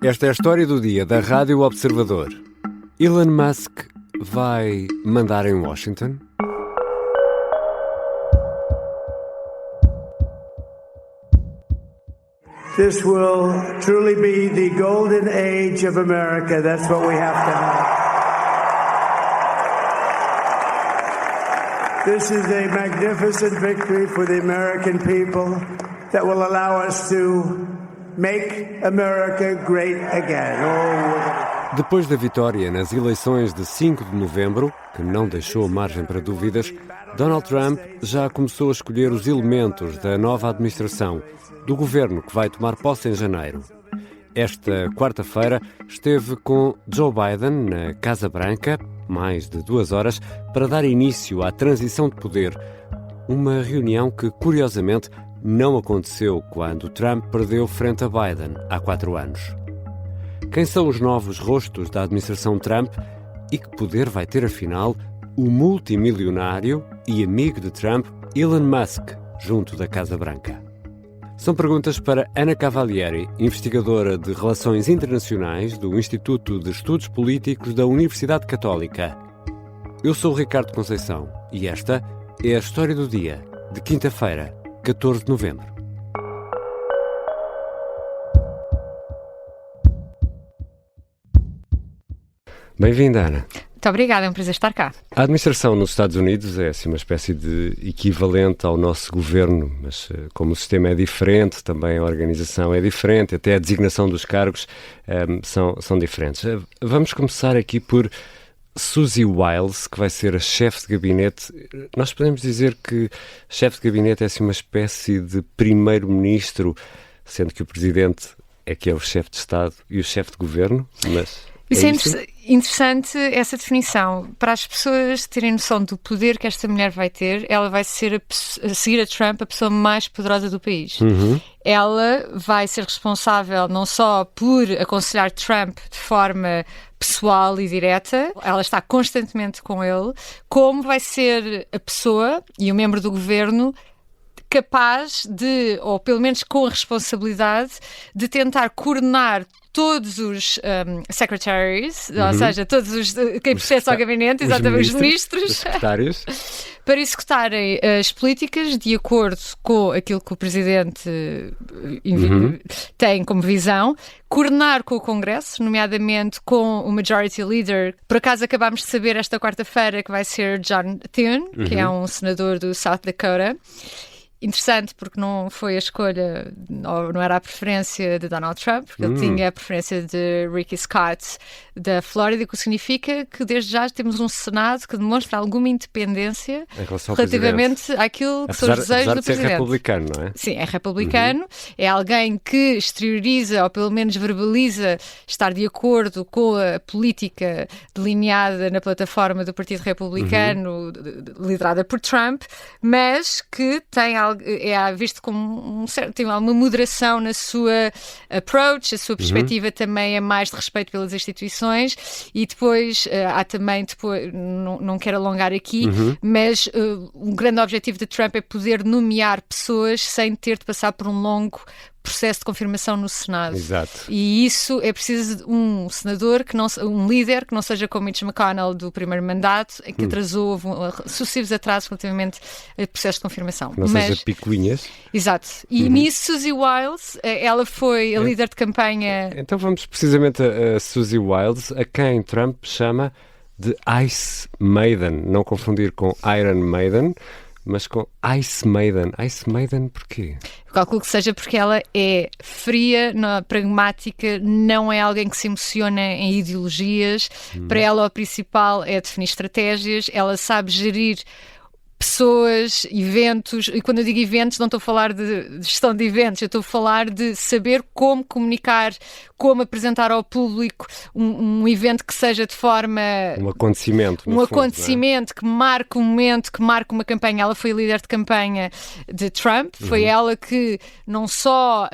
Esta é a história do dia da Rádio Observador. Elon Musk vai mandar em Washington? This will truly be the golden age of America. That's what we have to have. This is a magnificent victory for the American people that will allow us to make America great again. Depois da vitória nas eleições de 5 de novembro, que não deixou margem para dúvidas, Donald Trump já começou a escolher os elementos da nova administração, do governo que vai tomar posse em janeiro. Esta quarta-feira esteve com Joe Biden na Casa Branca, mais de 2 horas, para dar início à transição de poder. Uma reunião que, curiosamente, não aconteceu quando Trump perdeu frente a Biden há 4 anos. Quem são os novos rostos da administração Trump e que poder vai ter, afinal, o multimilionário e amigo de Trump, Elon Musk, junto da Casa Branca? São perguntas para Ana Cavalieri, investigadora de Relações Internacionais do Instituto de Estudos Políticos da Universidade Católica. Eu sou o Ricardo Conceição e esta é a história do dia, de quinta-feira, 14 de novembro. Bem-vinda, Ana. Muito obrigada, é um prazer estar cá. A administração nos Estados Unidos é assim uma espécie de equivalente ao nosso governo, mas como o sistema é diferente, também a organização é diferente, até a designação dos cargos são diferentes. Vamos começar aqui por Susie Wiles, que vai ser a chefe de gabinete. Nós podemos dizer que chefe de gabinete é assim uma espécie de primeiro-ministro, sendo que o presidente é que é o chefe de Estado e o chefe de governo, mas... Isso é interessante, essa definição. Para as pessoas terem noção do poder que esta mulher vai ter, ela vai ser, a seguir a Trump, a pessoa mais poderosa do país. Ela vai ser responsável não só por aconselhar Trump de forma pessoal e direta, ela está constantemente com ele, como vai ser a pessoa e o membro do governo capaz de, ou pelo menos com a responsabilidade, de tentar coordenar todos os secretaries, ou seja, todos os quem pertence ao gabinete, exatamente, os ministros, os secretários, para executarem as políticas de acordo com aquilo que o Presidente tem como visão, coordenar com o Congresso, nomeadamente com o Majority Leader. Por acaso acabámos de saber esta quarta-feira que vai ser John Thune, que é um senador do South Dakota. Interessante, porque não foi a escolha, ou não era a preferência de Donald Trump, porque ele tinha a preferência de Ricky Scott da Flórida, o que significa que desde já temos um Senado que demonstra alguma independência relativamente àquilo que são os desejos do Presidente. Apesar de ser republicano, não é? Sim, é republicano, é alguém que exterioriza, ou pelo menos verbaliza, estar de acordo com a política delineada na plataforma do Partido Republicano, liderada por Trump, mas que tem é visto como tem alguma moderação na sua approach, a sua perspectiva também é mais de respeito pelas instituições e depois há também, não quero alongar aqui, mas um grande objetivo de Trump é poder nomear pessoas sem ter de passar por um longo processo de confirmação no Senado. Exato. E isso é preciso de um senador, um líder que não seja como Mitch McConnell do primeiro mandato, em que houve sucessivos atrasos relativamente a processo de confirmação. Não seja picuinhas. Exato. E nisso Susie Wiles, ela foi a líder de campanha... Então vamos precisamente a Susie Wiles, a quem Trump chama de Ice Maiden. Não confundir com Iron Maiden, mas com Ice Maiden. Ice Maiden porquê? Eu calculo que seja porque ela é fria, pragmática, não é alguém que se emociona em ideologias. Para ela o principal é definir estratégias, ela sabe gerir pessoas, eventos, e quando eu digo eventos não estou a falar de gestão de eventos, eu estou a falar de saber como comunicar, como apresentar ao público um evento que seja de forma... Um acontecimento, no fundo, acontecimento, que marque um momento, que marque uma campanha. Ela foi a líder de campanha de Trump, foi ela que não só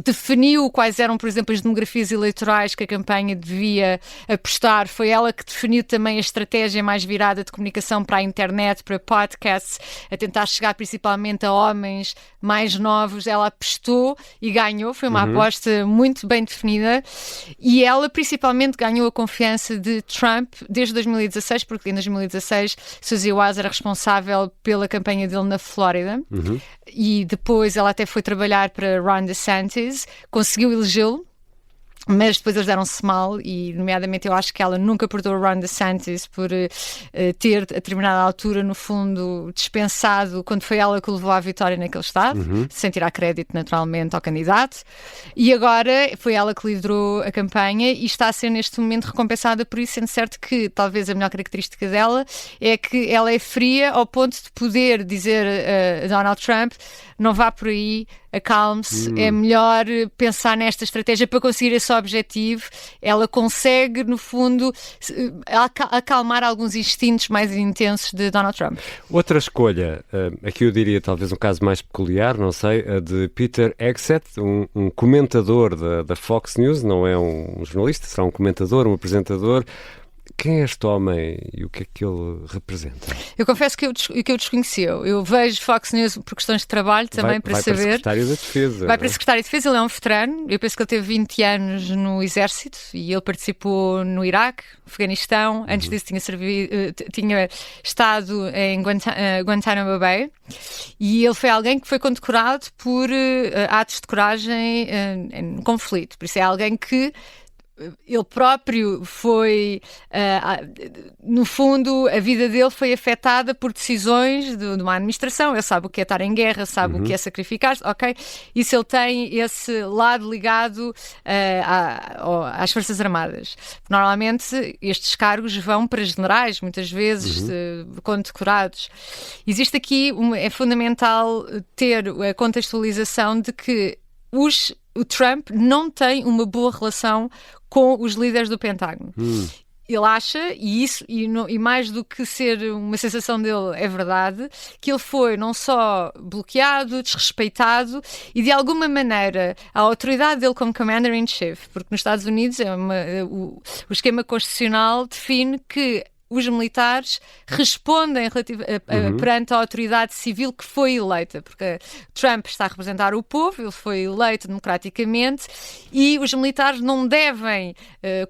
definiu quais eram, por exemplo, as demografias eleitorais que a campanha devia apostar, foi ela que definiu também a estratégia mais virada de comunicação para a internet, para podcast, podcasts, a tentar chegar principalmente a homens mais novos. Ela apostou e ganhou, foi uma aposta muito bem definida, e ela principalmente ganhou a confiança de Trump desde 2016, porque em 2016 Suzy Wiles era responsável pela campanha dele na Flórida, e depois ela até foi trabalhar para Ron DeSantis, conseguiu elegê-lo, mas depois eles deram-se mal, e nomeadamente eu acho que ela nunca perdoou Ron DeSantis por ter, a determinada altura, no fundo, dispensado quando foi ela que levou à vitória naquele estado, sem tirar crédito naturalmente ao candidato, e agora foi ela que liderou a campanha e está a ser neste momento recompensada por isso, sendo certo que talvez a melhor característica dela é que ela é fria ao ponto de poder dizer a Donald Trump: não vá por aí, acalme-se, é melhor pensar nesta estratégia para conseguir esse objetivo. Ela consegue, no fundo, acalmar alguns instintos mais intensos de Donald Trump. Outra escolha, aqui eu diria talvez um caso mais peculiar, não sei, a de Peter Hegseth, um comentador da Fox News, não é um jornalista, será um comentador, um apresentador. Quem é este homem e o que é que ele representa? Eu confesso que eu desconheci. Eu vejo Fox News por questões de trabalho também, para saber. Vai para Secretário da Defesa. Vai para Secretário de Defesa, ele é um veterano. Eu penso que ele teve 20 anos no Exército e ele participou no Iraque, Afeganistão. Antes disso tinha estado em Guantanamo Bay. E ele foi alguém que foi condecorado por atos de coragem em conflito. Por isso é alguém que ele próprio foi, no fundo, a vida dele foi afetada por decisões de uma administração. Ele sabe o que é estar em guerra, sabe o que é sacrificar-se, ok? E se ele tem esse lado ligado às Forças Armadas. Normalmente estes cargos vão para generais, muitas vezes condecorados. Existe aqui, é fundamental ter a contextualização de que o Trump não tem uma boa relação com os líderes do Pentágono. Ele acha, e mais do que ser uma sensação dele, é verdade, que ele foi não só bloqueado, desrespeitado, e de alguma maneira a autoridade dele como Commander-in-Chief, porque nos Estados Unidos o esquema constitucional define que os militares respondem perante a autoridade civil que foi eleita, porque Trump está a representar o povo, ele foi eleito democraticamente, e os militares não devem,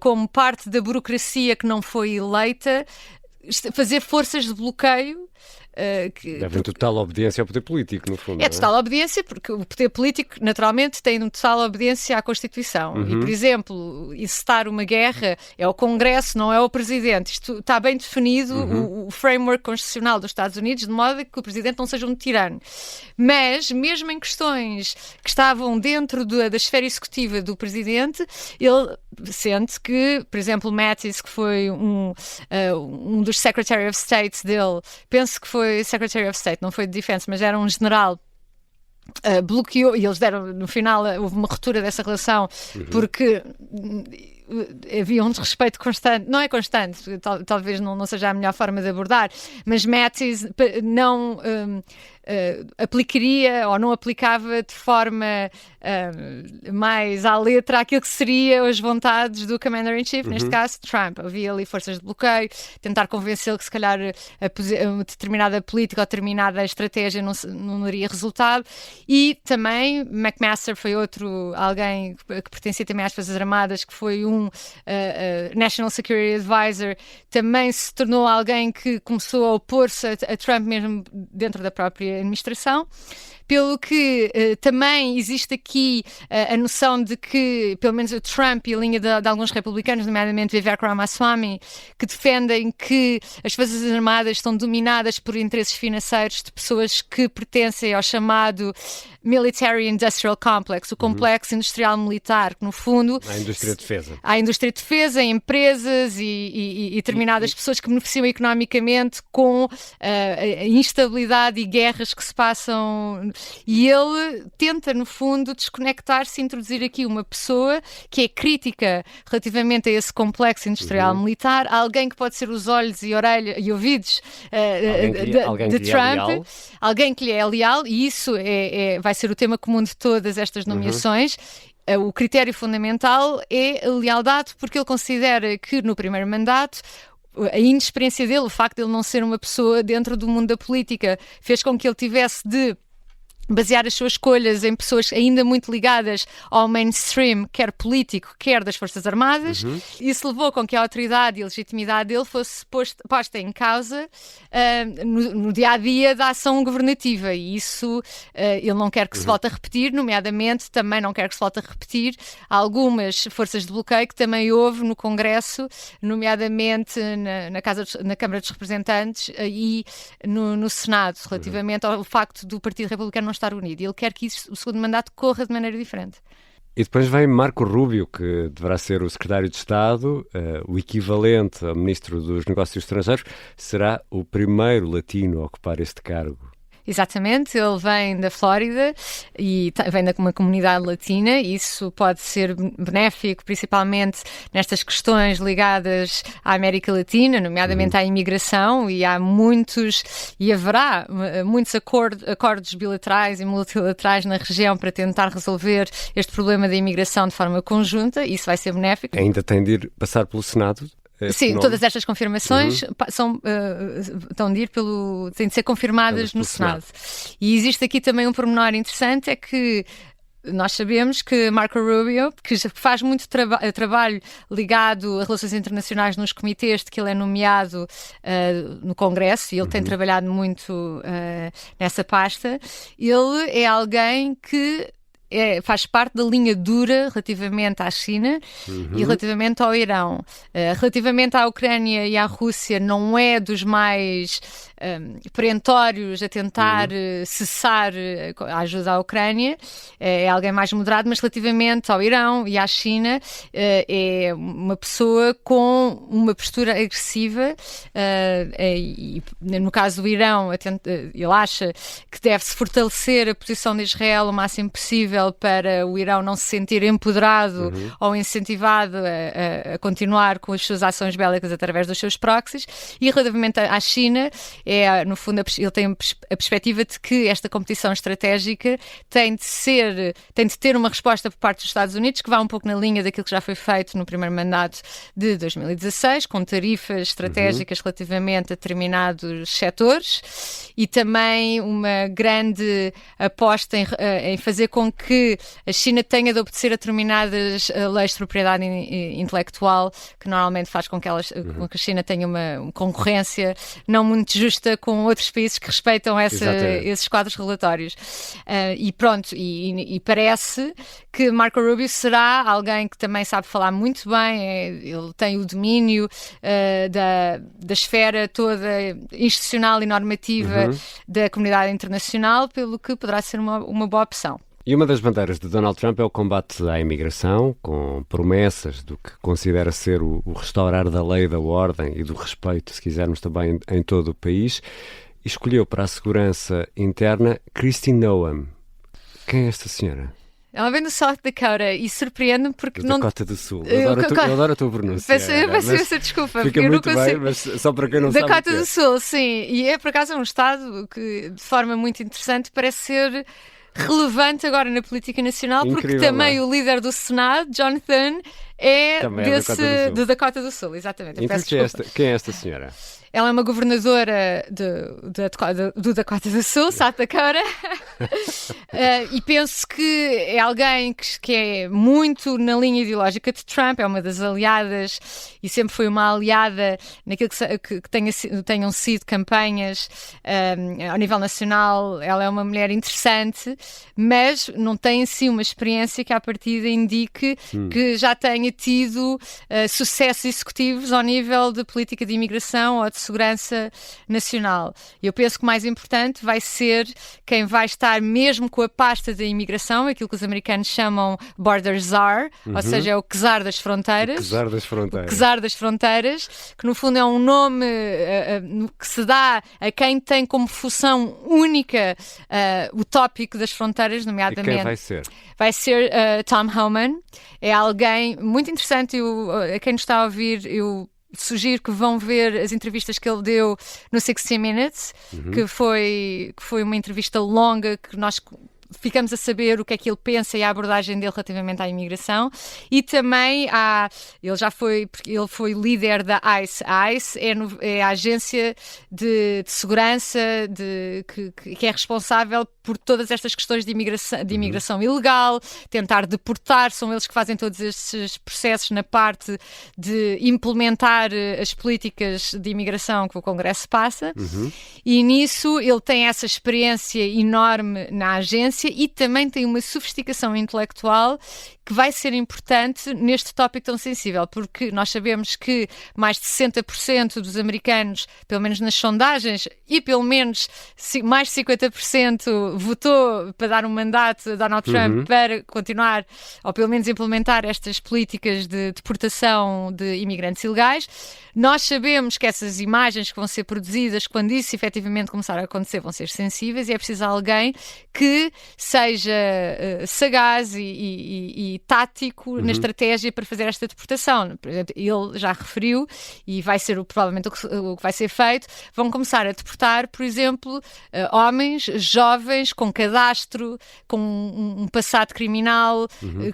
como parte da burocracia que não foi eleita, fazer forças de bloqueio. Devem total obediência ao poder político, no fundo. É total obediência, porque o poder político, naturalmente, tem total obediência à Constituição. E, por exemplo, incitar uma guerra é o Congresso, não é o Presidente. Isto está bem definido, o framework constitucional dos Estados Unidos, de modo que o Presidente não seja um tirano. Mas, mesmo em questões que estavam dentro da esfera executiva do Presidente, ele sente que, por exemplo, Mattis, que foi um dos Secretary of State dele, penso que foi Secretary of State, não foi de Defense, mas era um general, bloqueou, e eles deram, no final, houve uma ruptura dessa relação, porque havia um desrespeito constante, não é constante, talvez não seja a melhor forma de abordar, mas Mattis não aplicaria ou não aplicava de forma mais à letra aquilo que seriam as vontades do Commander-in-Chief, neste caso Trump. Havia ali forças de bloqueio, tentar convencê-lo que se calhar uma determinada política ou determinada estratégia não daria resultado. E também McMaster foi alguém que pertencia também às Forças Armadas, que foi National Security Advisor, também se tornou alguém que começou a opor-se a Trump mesmo dentro da própria administração. Pelo que também existe aqui a noção de que, pelo menos o Trump e a linha de alguns republicanos, nomeadamente Vivek Ramaswamy, que defendem que as Forças Armadas estão dominadas por interesses financeiros de pessoas que pertencem ao chamado Military Industrial Complex, o complexo industrial militar, que no fundo... A indústria de defesa. A indústria de defesa, empresas e determinadas pessoas que beneficiam economicamente com a instabilidade e guerras que se passam. E ele tenta, no fundo, desconectar-se e introduzir aqui uma pessoa que é crítica relativamente a esse complexo industrial militar, alguém que pode ser os olhos e ouvidos de Trump, alguém que lhe é leal, e isso vai ser o tema comum de todas estas nomeações. O critério fundamental é a lealdade, porque ele considera que no primeiro mandato a inexperiência dele, o facto de ele não ser uma pessoa dentro do mundo da política, fez com que ele tivesse de basear as suas escolhas em pessoas ainda muito ligadas ao mainstream, quer político, quer das Forças Armadas. Isso levou com que a autoridade e a legitimidade dele fosse posta em causa no dia-a-dia da ação governativa. E isso ele não quer que se volte a repetir, nomeadamente também não quer que se volte a repetir algumas forças de bloqueio que também houve no Congresso, nomeadamente na Câmara dos Representantes e no Senado, relativamente ao facto do Partido Republicano não estar unido. E ele quer que o segundo mandato corra de maneira diferente. E depois vem Marco Rubio, que deverá ser o secretário de Estado, o equivalente ao ministro dos Negócios Estrangeiros, será o primeiro latino a ocupar este cargo. Exatamente, ele vem da Flórida e vem de uma comunidade latina. Isso pode ser benéfico, principalmente nestas questões ligadas à América Latina, nomeadamente à imigração, e haverá muitos acordos bilaterais e multilaterais na região para tentar resolver este problema da imigração de forma conjunta. Isso vai ser benéfico. Ainda tem de ir passar pelo Senado? Sim, todas estas confirmações têm de ser confirmadas no Senado. E existe aqui também um pormenor interessante, é que nós sabemos que Marco Rubio, que faz muito trabalho ligado a relações internacionais nos comitês de que ele é nomeado no Congresso, e ele tem trabalhado muito nessa pasta, ele é alguém que faz parte da linha dura relativamente à China e relativamente ao Irão. Relativamente à Ucrânia e à Rússia, não é dos mais perentórios a tentar cessar a ajuda à Ucrânia, é alguém mais moderado, mas relativamente ao Irão e à China é uma pessoa com uma postura agressiva, e no caso do Irão ele acha que deve-se fortalecer a posição de Israel o máximo possível para o Irão não se sentir empoderado ou incentivado a continuar com as suas ações bélicas através dos seus proxies. E relativamente à China, no fundo, ele tem a perspectiva de que esta competição estratégica tem de ter uma resposta por parte dos Estados Unidos que vá um pouco na linha daquilo que já foi feito no primeiro mandato de 2016, com tarifas estratégicas relativamente a determinados setores, e também uma grande aposta em fazer com que a China tenha de obedecer a determinadas leis de propriedade intelectual, que normalmente faz com que a China tenha uma concorrência não muito justa com outros países que respeitam esses quadros regulatórios. E parece que Marco Rubio será alguém que também sabe falar muito bem, ele tem o domínio da esfera toda institucional e normativa da comunidade internacional, pelo que poderá ser uma boa opção. E uma das bandeiras de Donald Trump é o combate à imigração, com promessas do que considera ser o restaurar da lei, da ordem e do respeito, se quisermos, também em todo o país. E escolheu para a segurança interna Kristi Noem. Quem é esta senhora? Ela vem do South Dakota e surpreende-me porque não... Dakota do Sul. Eu adoro a tua pronúncia. Peço desculpa. Fica muito bem, mas só para quem não sabe. Dakota do Sul, sim. E por acaso um estado que, de forma muito interessante, parece ser relevante agora na política nacional. Incrível, porque também o líder do Senado, Jonathan, é do Dakota do Sul. Exatamente. Então, quem é esta senhora? Ela é uma governadora do Dakota do Sul, South Dakota, e penso que é alguém que é muito na linha ideológica de Trump, é uma das aliadas e sempre foi uma aliada naquilo que tenham sido campanhas ao nível nacional. Ela é uma mulher interessante, mas não tem assim uma experiência que à partida indique que já tenha tido sucessos executivos ao nível de política de imigração ou de segurança nacional. Eu penso que o mais importante vai ser quem vai estar mesmo com a pasta da imigração, aquilo que os americanos chamam Border Czar, ou seja, é o czar das fronteiras. O czar das fronteiras. O czar das fronteiras, que no fundo é um nome que se dá a quem tem como função única o tópico das fronteiras, nomeadamente. E quem vai ser? Vai ser Tom Homan. É alguém muito interessante. A quem nos está a ouvir, eu sugiro que vão ver as entrevistas que ele deu no 60 Minutes, que foi uma entrevista longa que nós ficamos a saber o que é que ele pensa e a abordagem dele relativamente à imigração. E também ele foi líder da ICE. A ICE é a agência de segurança que é responsável por todas estas questões de imigração ilegal, tentar deportar, são eles que fazem todos estes processos na parte de implementar as políticas de imigração que o Congresso passa. E nisso ele tem essa experiência enorme na agência e também tem uma sofisticação intelectual que vai ser importante neste tópico tão sensível, porque nós sabemos que mais de 60% dos americanos, pelo menos nas sondagens, e pelo menos mais de 50% votou para dar um mandato a Donald Trump para continuar, ou pelo menos implementar estas políticas de deportação de imigrantes ilegais. Nós sabemos que essas imagens que vão ser produzidas, quando isso efetivamente começar a acontecer, vão ser sensíveis e é preciso alguém que seja sagaz e tático na estratégia para fazer esta deportação. Por exemplo, ele já referiu, e vai ser provavelmente o que vai ser feito, vão começar a deportar, por exemplo, homens jovens com cadastro, com um passado criminal,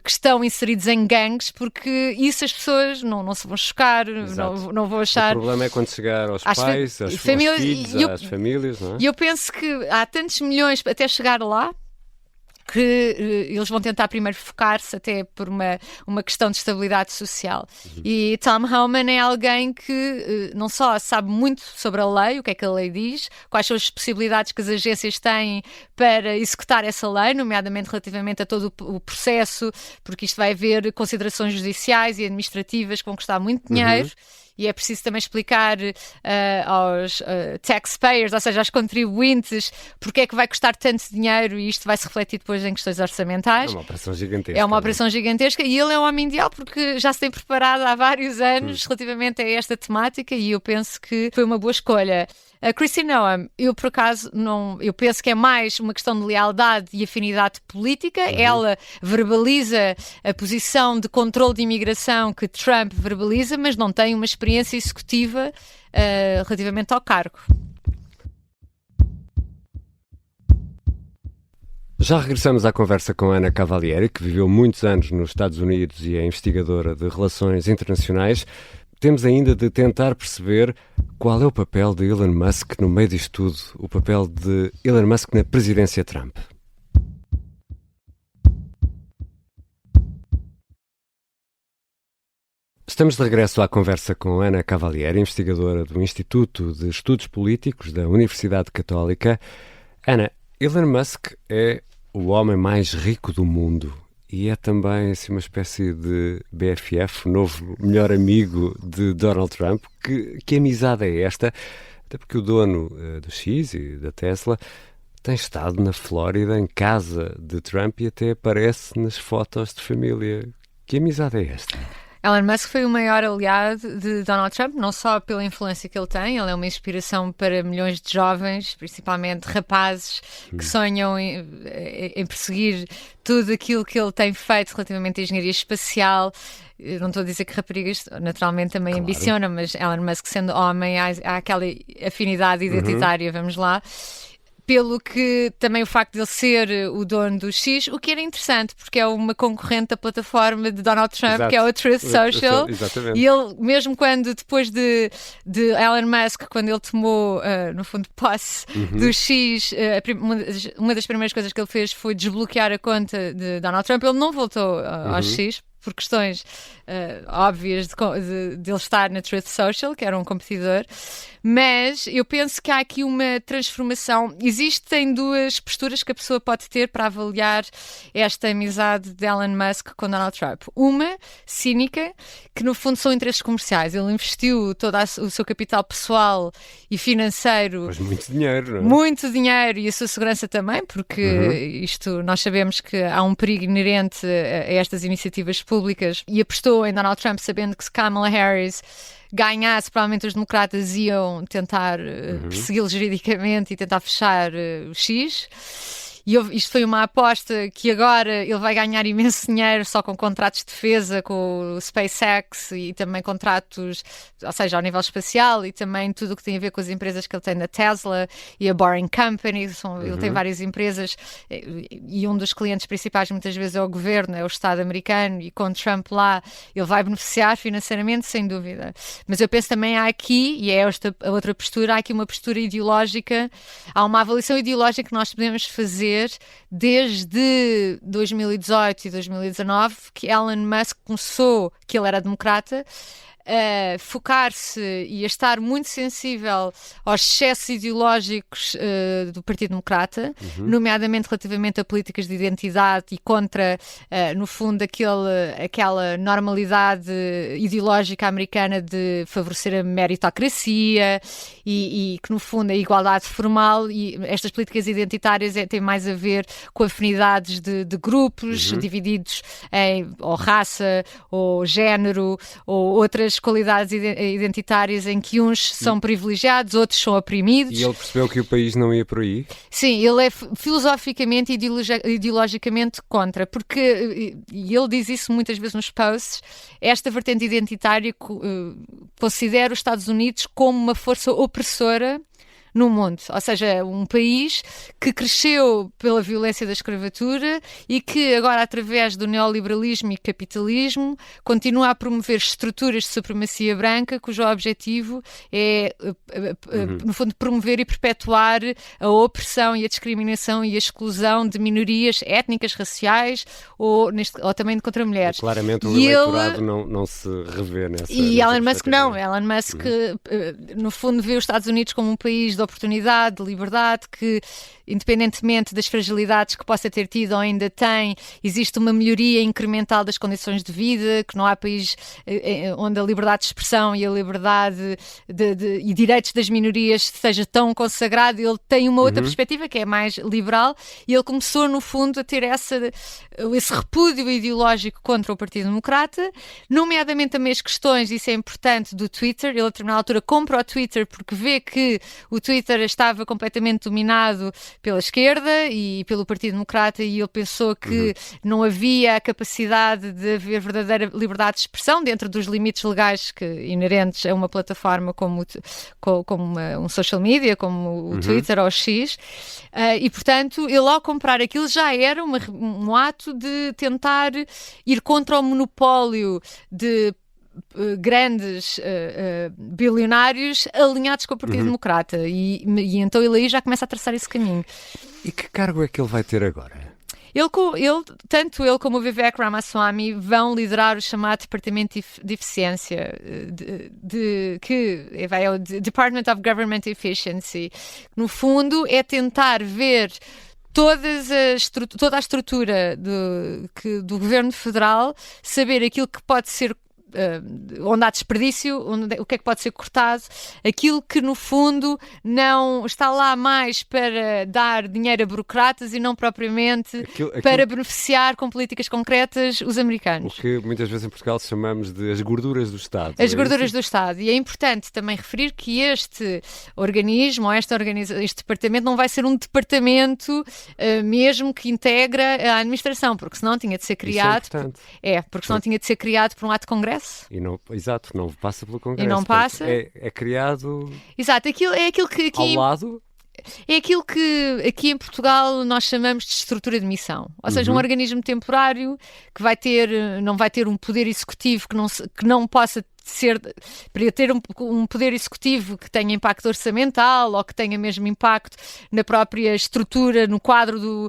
que estão inseridos em gangues, porque isso as pessoas não se vão chocar, não vão achar... O problema é quando chegar aos pais, aos filhos, às famílias, não é? E eu penso que há tantos milhões até chegar lá, que eles vão tentar primeiro focar-se até por uma questão de estabilidade social. E Tom Homan é alguém que não só sabe muito sobre a lei, o que é que a lei diz, quais são as possibilidades que as agências têm para executar essa lei, nomeadamente relativamente a todo o processo, porque isto vai haver considerações judiciais e administrativas que vão custar muito dinheiro. E é preciso também explicar aos taxpayers, ou seja, aos contribuintes, porque é que vai custar tanto dinheiro, e isto vai se refletir depois em questões orçamentais. É uma operação gigantesca. É uma operação gigantesca e ele é um homem ideal porque já se tem preparado há vários anos relativamente a esta temática e eu penso que foi uma boa escolha. A Kristi Noem, eu por acaso eu penso que é mais uma questão de lealdade e afinidade política. Ela verbaliza a posição de controle de imigração que Trump verbaliza, mas não tem uma experiência executiva relativamente ao cargo. Já regressamos à conversa com Ana Cavalieri, que viveu muitos anos nos Estados Unidos e é investigadora de relações internacionais. Temos ainda de tentar perceber qual é o papel de Elon Musk no meio disto tudo, o papel de Elon Musk na presidência Trump. Estamos de regresso à conversa com Ana Cavalieri, investigadora do Instituto de Estudos Políticos da Universidade Católica. Ana, Elon Musk é o homem mais rico do mundo e é também assim, uma espécie de BFF, o novo melhor amigo de Donald Trump. Que amizade é esta? Até porque o dono do X e da Tesla tem estado na Flórida, em casa de Trump, e até aparece nas fotos de família. Que amizade é esta? Elon Musk foi o maior aliado de Donald Trump, não só pela influência que ele tem, ele é uma inspiração para milhões de jovens, principalmente rapazes, que sonham em perseguir tudo aquilo que ele tem feito relativamente à engenharia espacial. Eu não estou a dizer que raparigas naturalmente também ambicionam, mas Elon Musk sendo homem, há aquela afinidade identitária, vamos lá. Pelo que também o facto de ele ser o dono do X, o que era interessante, porque é uma concorrente da plataforma de Donald Trump, que é o Truth Social. Exatamente. E ele, mesmo quando, depois de Elon Musk, quando ele tomou, no fundo, posse do X, uma das primeiras coisas que ele fez foi desbloquear a conta de Donald Trump. Ele não voltou ao X, por questões óbvias de ele estar na Truth Social, que era um competidor, mas eu penso que há aqui uma transformação. Existem duas posturas que a pessoa pode ter para avaliar esta amizade de Elon Musk com Donald Trump. Uma, cínica, que no fundo são interesses comerciais. Ele investiu todo o seu capital pessoal e financeiro. Mas muito dinheiro, não é? Muito dinheiro, e a sua segurança também, porque isto, nós sabemos que há um perigo inerente a estas iniciativas públicas, e apostou em Donald Trump sabendo que se Kamala Harris ganhasse, provavelmente os democratas iam tentar persegui-lo juridicamente e tentar fechar o X. isto foi uma aposta que agora ele vai ganhar imenso dinheiro só com contratos de defesa, com o SpaceX e também contratos, ou seja, ao nível espacial, e também tudo o que tem a ver com as empresas que ele tem na Tesla e a Boring Company. Ele tem várias empresas e um dos clientes principais muitas vezes é o governo, é o Estado americano, e com Trump lá ele vai beneficiar financeiramente, sem dúvida. Mas eu penso também há aqui, e é esta a outra postura, há aqui uma postura ideológica, há uma avaliação ideológica que nós podemos fazer desde 2018 e 2019, que Elon Musk começou, que ele era democrata, a focar-se e a estar muito sensível aos excessos ideológicos do Partido Democrata, nomeadamente relativamente a políticas de identidade e contra, no fundo, aquela normalidade ideológica americana de favorecer a meritocracia e que, no fundo, a igualdade formal, e estas políticas identitárias têm mais a ver com afinidades de grupos divididos em ou raça, ou género, ou outras qualidades identitárias em que uns são privilegiados, outros são oprimidos. E ele percebeu que o país não ia por aí? Sim, ele é filosoficamente e ideologicamente contra, porque, e ele diz isso muitas vezes nos posts, esta vertente identitária considera os Estados Unidos como uma força opressora no mundo, ou seja, um país que cresceu pela violência da escravatura e que agora, através do neoliberalismo e capitalismo, continua a promover estruturas de supremacia branca cujo objetivo é, no fundo, promover e perpetuar a opressão e a discriminação e a exclusão de minorias étnicas, raciais ou também contra mulheres. Claramente o eleitorado não se revê nessa. E Elon Musk não. Elon Musk, no fundo, vê os Estados Unidos como um país de oportunidade, de liberdade, que, independentemente das fragilidades que possa ter tido ou ainda tem, existe uma melhoria incremental das condições de vida, que não há país onde a liberdade de expressão e a liberdade e direitos das minorias seja tão consagrado. Ele tem uma outra perspectiva que é mais liberal, e ele começou, no fundo, a ter esse repúdio ideológico contra o Partido Democrata, nomeadamente também as questões, isso é importante, do Twitter. Ele, a determinada altura, compra o Twitter porque vê que o Twitter estava completamente dominado pela esquerda e pelo Partido Democrata, e ele pensou que não havia a capacidade de haver verdadeira liberdade de expressão dentro dos limites legais inerentes a uma plataforma como um social media, como o Twitter ou o X, e, portanto, ele, ao comprar aquilo, já era um ato de tentar ir contra o monopólio de grandes bilionários alinhados com o Partido Democrata, e então ele aí já começa a traçar esse caminho. E que cargo é que ele vai ter agora? Tanto ele como o Vivek Ramaswamy vão liderar o chamado Departamento de Eficiência, que vai ao Department of Government Efficiency. No fundo, é tentar ver toda a estrutura do governo federal, saber aquilo que pode ser, onde há desperdício, o que é que pode ser cortado, aquilo que, no fundo, não está lá mais para dar dinheiro a burocratas e não propriamente para beneficiar com políticas concretas os americanos. O que muitas vezes em Portugal chamamos de as gorduras do Estado. As gorduras do Estado. E é importante também referir que este organismo, ou este departamento, não vai ser um departamento mesmo que integra a administração, porque senão tinha de ser criado. Isso é importante. Porque senão tinha de ser criado por um ato de Congresso. Exato, não passa pelo Congresso. E não passa. É criado. Exato, é aquilo que aqui, ao lado. É aquilo que aqui em Portugal nós chamamos de estrutura de missão. Ou seja, um organismo temporário que não vai ter um poder executivo que não possa ser, para ter um poder executivo que tenha impacto orçamental ou que tenha mesmo impacto na própria estrutura, no quadro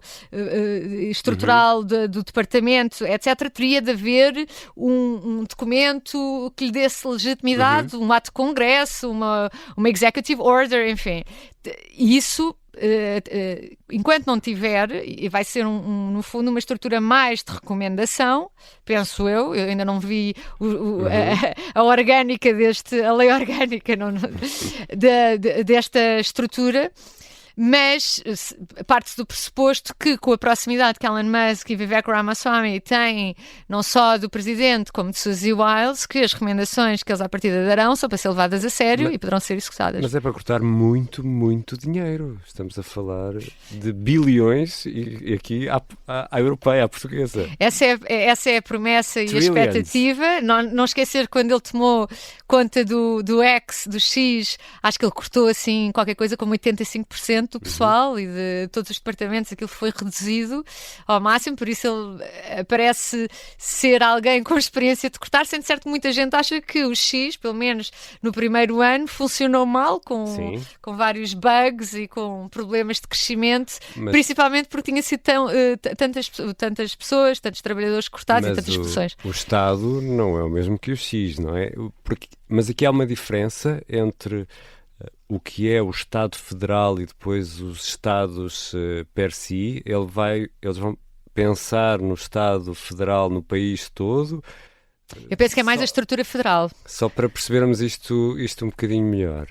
estrutural do departamento, etc., teria de haver um documento que lhe desse legitimidade, um ato de congresso, uma executive order, enfim. Isso, enquanto não tiver, vai ser no fundo uma estrutura mais de recomendação, penso eu ainda não vi a orgânica a lei orgânica desta estrutura, mas parte-se do pressuposto que, com a proximidade que Elon Musk e Vivek Ramaswamy têm, não só do Presidente como de Suzy Wiles, que as recomendações que eles à partida darão são para ser levadas a sério e poderão ser executadas. Mas é para cortar muito, muito dinheiro. Estamos a falar de bilhões e aqui à europeia, à portuguesa. Essa é a promessa e a expectativa. Não esquecer, quando ele tomou conta do X, do X, acho que ele cortou assim qualquer coisa como 85% do pessoal e de todos os departamentos, aquilo foi reduzido ao máximo, por isso ele parece ser alguém com experiência de cortar, sendo certo que muita gente acha que o X, pelo menos no primeiro ano, funcionou mal, com vários bugs e com problemas de crescimento, principalmente porque tinha sido tantas pessoas, tantos trabalhadores cortados e tantas expulsões. O Estado não é o mesmo que o X, não é? Mas aqui há uma diferença entre o que é o Estado Federal e depois os Estados per si. Eles vão pensar no Estado Federal no país todo. Eu penso que é mais a estrutura federal. Só para percebermos isto um bocadinho melhor.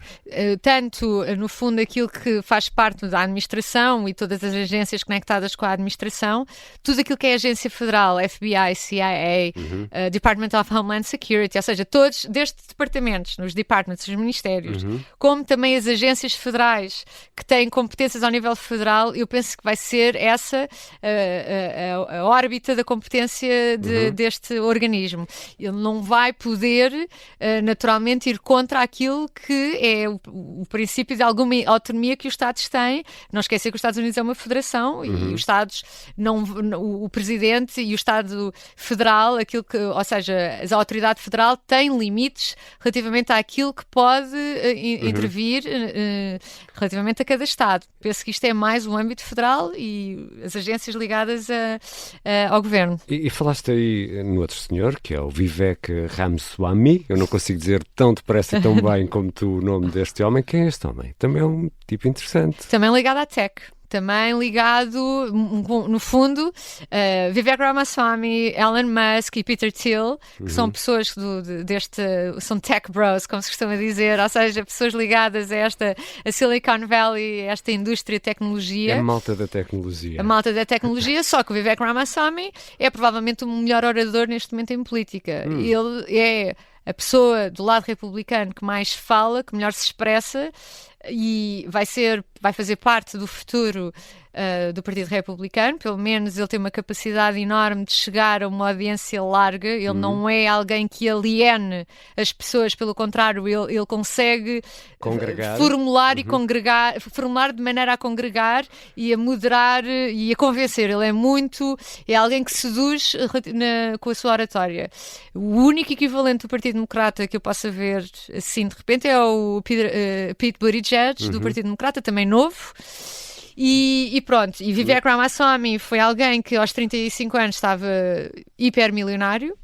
Tanto, no fundo, aquilo que faz parte da administração e todas as agências conectadas com a administração, tudo aquilo que é agência federal, FBI, CIA, Department of Homeland Security, ou seja, todos, desde departamentos, nos departments, os ministérios, como também as agências federais que têm competências ao nível federal, eu penso que vai ser essa a órbita da competência deste organismo. Ele não vai poder, naturalmente, ir contra aquilo que é o princípio de alguma autonomia que os Estados têm. Não esquecer que os Estados Unidos é uma federação e os Estados, o Presidente e o Estado Federal, ou seja, a autoridade federal tem limites relativamente àquilo que pode intervir relativamente a cada Estado. Penso que isto é mais o âmbito federal e as agências ligadas ao governo. E falaste aí no outro senhor, que é o Vivek Ramaswamy. Eu não consigo dizer tão depressa e tão bem como tu o nome deste homem. Quem é este homem? Também é um tipo interessante. Também ligado à tech. Também ligado, no fundo, Vivek Ramaswamy, Elon Musk e Peter Thiel, que são pessoas são tech bros, como se costuma dizer, ou seja, pessoas ligadas a Silicon Valley, a esta indústria de tecnologia. É a malta da tecnologia. A malta da tecnologia, só que o Vivek Ramaswamy é provavelmente o melhor orador neste momento em política. Ele é a pessoa do lado republicano que mais fala, que melhor se expressa e vai fazer parte do futuro do Partido Republicano. Pelo menos ele tem uma capacidade enorme de chegar a uma audiência larga. Ele não é alguém que aliene as pessoas, pelo contrário, ele consegue formular e congregar, formular de maneira a congregar e a moderar e a convencer. Ele é alguém que seduz com a sua oratória. O único equivalente do Partido Democrata que eu possa ver assim de repente é o Pete Buttigieg, do Partido Democrata, também novo. E pronto, e Vivek Ramaswamy foi alguém que aos 35 anos estava hipermilionário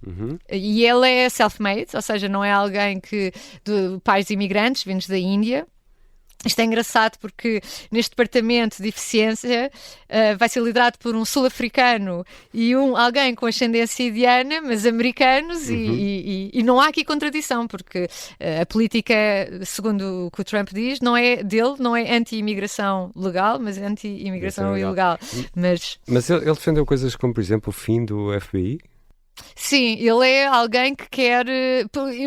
e ele é self-made, ou seja, não é alguém de pais imigrantes vindos da Índia. Isto é engraçado porque neste departamento de eficiência vai ser liderado por um sul-africano e alguém com ascendência indiana, mas americanos, e não há aqui contradição, porque a política, segundo o que o Trump diz, não é anti-imigração legal, mas anti-imigração ilegal. Mas ele defendeu coisas como, por exemplo, o fim do FBI? Sim, ele é alguém que quer,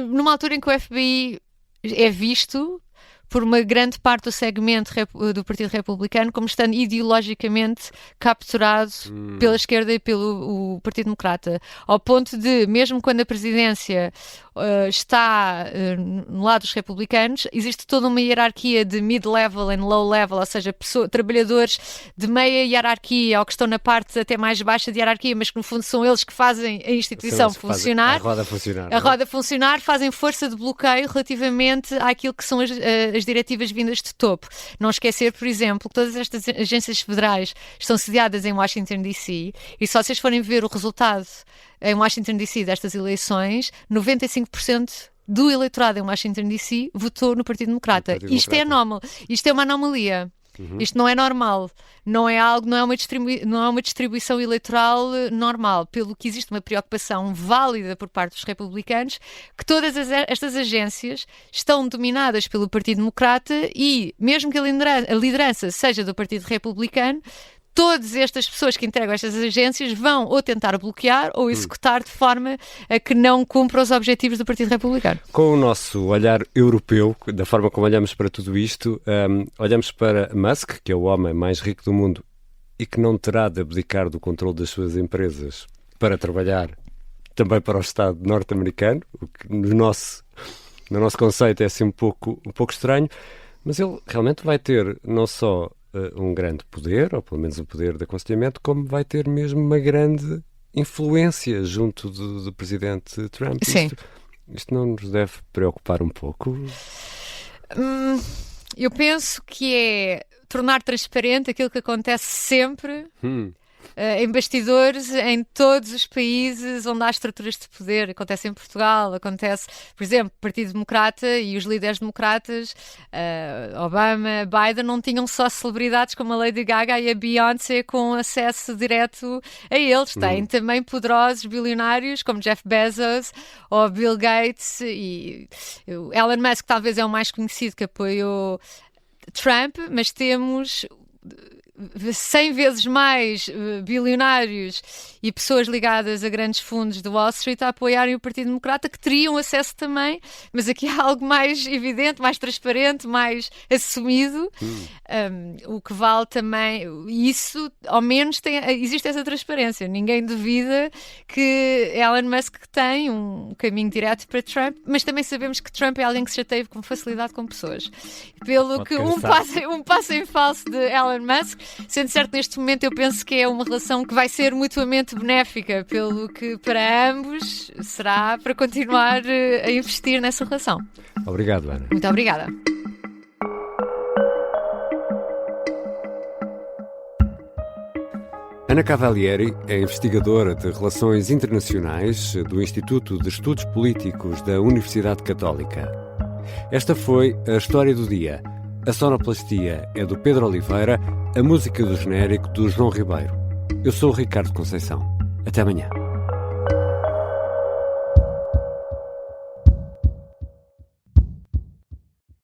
numa altura em que o FBI é visto por uma grande parte do segmento do Partido Republicano como estando ideologicamente capturado pela esquerda e pelo Partido Democrata, ao ponto de, mesmo quando a presidência está no lado dos republicanos, existe toda uma hierarquia de mid-level e low-level, ou seja, trabalhadores de meia hierarquia ou que estão na parte até mais baixa de hierarquia, mas que no fundo são eles que fazem a instituição funcionar. A roda funcionar, fazem força de bloqueio relativamente àquilo que são as diretivas vindas de topo. Não esquecer, por exemplo, que todas estas agências federais estão sediadas em Washington, D.C. e só vocês forem ver o resultado em Washington, D.C. destas eleições, 95% do eleitorado em Washington, D.C. votou no Partido Democrata. Isto é anómalo. Isto é uma anomalia. Isto não é normal, não é uma distribuição eleitoral normal, pelo que existe uma preocupação válida por parte dos republicanos que todas estas agências estão dominadas pelo Partido Democrata e, mesmo que a liderança seja do Partido Republicano, todas estas pessoas que entregam estas agências vão ou tentar bloquear ou executar de forma a que não cumpra os objetivos do Partido Republicano. Com o nosso olhar europeu, da forma como olhamos para tudo isto, olhamos para Musk, que é o homem mais rico do mundo e que não terá de abdicar do controle das suas empresas para trabalhar também para o Estado norte-americano, o que no nosso conceito é assim um pouco estranho, mas ele realmente vai ter não só um grande poder, ou pelo menos um poder de aconselhamento, como vai ter mesmo uma grande influência junto do presidente Trump. Sim. Isto não nos deve preocupar um pouco? Eu penso que é tornar transparente aquilo que acontece sempre em bastidores em todos os países onde há estruturas de poder. Acontece em Portugal, acontece, por exemplo, o Partido Democrata e os líderes democratas, Obama, Biden, não tinham só celebridades como a Lady Gaga e a Beyoncé com acesso direto a eles. Têm também poderosos bilionários como Jeff Bezos ou Bill Gates, e Elon Musk talvez é o mais conhecido, que apoiou Trump, mas temos 100 vezes mais bilionários e pessoas ligadas a grandes fundos de Wall Street a apoiarem o Partido Democrata, que teriam acesso também, mas aqui há algo mais evidente, mais transparente, mais assumido, o que vale também, isso ao menos existe essa transparência, ninguém duvida que Elon Musk tem um caminho direto para Trump, mas também sabemos que Trump é alguém que se chateia com facilidade com pessoas, pelo que um passo em falso de Elon Musk. Sendo certo, neste momento eu penso que é uma relação que vai ser mutuamente benéfica, pelo que para ambos será para continuar a investir nessa relação. Obrigado, Ana. Muito obrigada. Ana Cavalieri é investigadora de Relações Internacionais do Instituto de Estudos Políticos da Universidade Católica. Esta foi a História do Dia. A sonoplastia é do Pedro Oliveira, a música do genérico do João Ribeiro. Eu sou o Ricardo Conceição. Até amanhã.